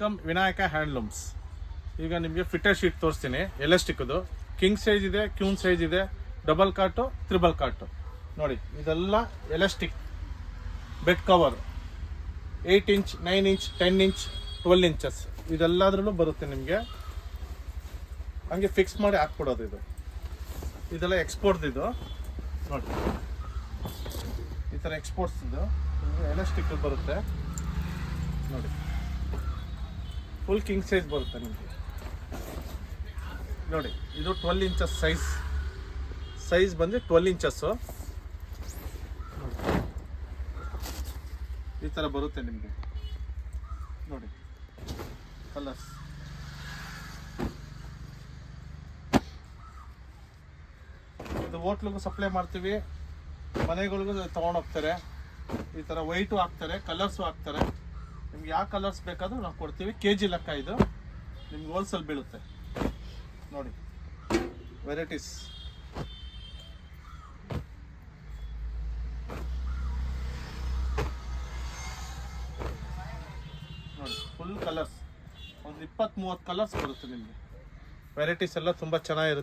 Welcome Vinayaka handlooms. ಈಗ ನಿಮಗೆ fitter sheet ತೋರಿಸ್ತೀನಿ. ಎಲಾಸ್ಟಿಕ್ದು ಕಿಂಗ್ ಸೈಜ್ ಇದೆ, ಕ್ಯೂನ್ ಸೈಜ್ ಇದೆ, ಡಬಲ್ ಕಾಟು, ತ್ರಿಬಲ್ ಕಾಟು. ನೋಡಿ ಇದೆಲ್ಲ elastic bed cover 8 inch, 9 inch, 10 inch, 12 inches ಇದೆಲ್ಲದ್ರಲ್ಲೂ ಬರುತ್ತೆ ನಿಮಗೆ. ಹಂಗೆ ಫಿಕ್ಸ್ ಮಾಡಿ ಹಾಕ್ಬಿಡೋದು. ಇದೆಲ್ಲ ಎಕ್ಸ್ಪೋರ್ಟ್. ಇದು ನೋಡಿ ಈ ಥರ ಎಕ್ಸ್ಪೋರ್ಟ್ಸ್ ಇದು ಎಲಾಸ್ಟಿಕ್ ಬರುತ್ತೆ ನೋಡಿ. ಫುಲ್ ಕಿಂಗ್ ಸೈಜ್ ಬರುತ್ತೆ ನಿಮಗೆ ನೋಡಿ. ಇದು 12 ಇಂಚಸ್ ಸೈಜ್ ಬಂದು 12 ಇಂಚಸ್ಸು. ಈ ಥರ ಬರುತ್ತೆ ನಿಮಗೆ ನೋಡಿ. ಕಲರ್ಸ್ ಇದು ಹೋಟ್ಲಿಗೂ ಸಪ್ಲೈ ಮಾಡ್ತೀವಿ, ಮನೆಗಳಿಗೂ ತೊಗೊಂಡೋಗ್ತಾರೆ. ಈ ಥರ ವೈಟು ಹಾಕ್ತಾರೆ, ಕಲರ್ಸು ಹಾಕ್ತಾರೆ. ನಿಮ್ಗೆ ಯಾವ ಕಲರ್ಸ್ ಬೇಕಾದರೂ ನಾವು ಕೊಡ್ತೀವಿ. KG ಲೆಕ್ಕ ಇದು ನಿಮ್ಗೆ ಹೋಲ್ಸೇಲ್ ಬೀಳುತ್ತೆ ನೋಡಿ. ವೆರೈಟೀಸ್ ನೋಡಿ. ಫುಲ್ ಕಲರ್ಸ್ ಒಂದು 20-30 ಕಲರ್ಸ್ ಬರುತ್ತೆ ನಿಮಗೆ. ವೆರೈಟೀಸ್ ಎಲ್ಲ ತುಂಬ ಚೆನ್ನಾಗಿರುತ್ತೆ.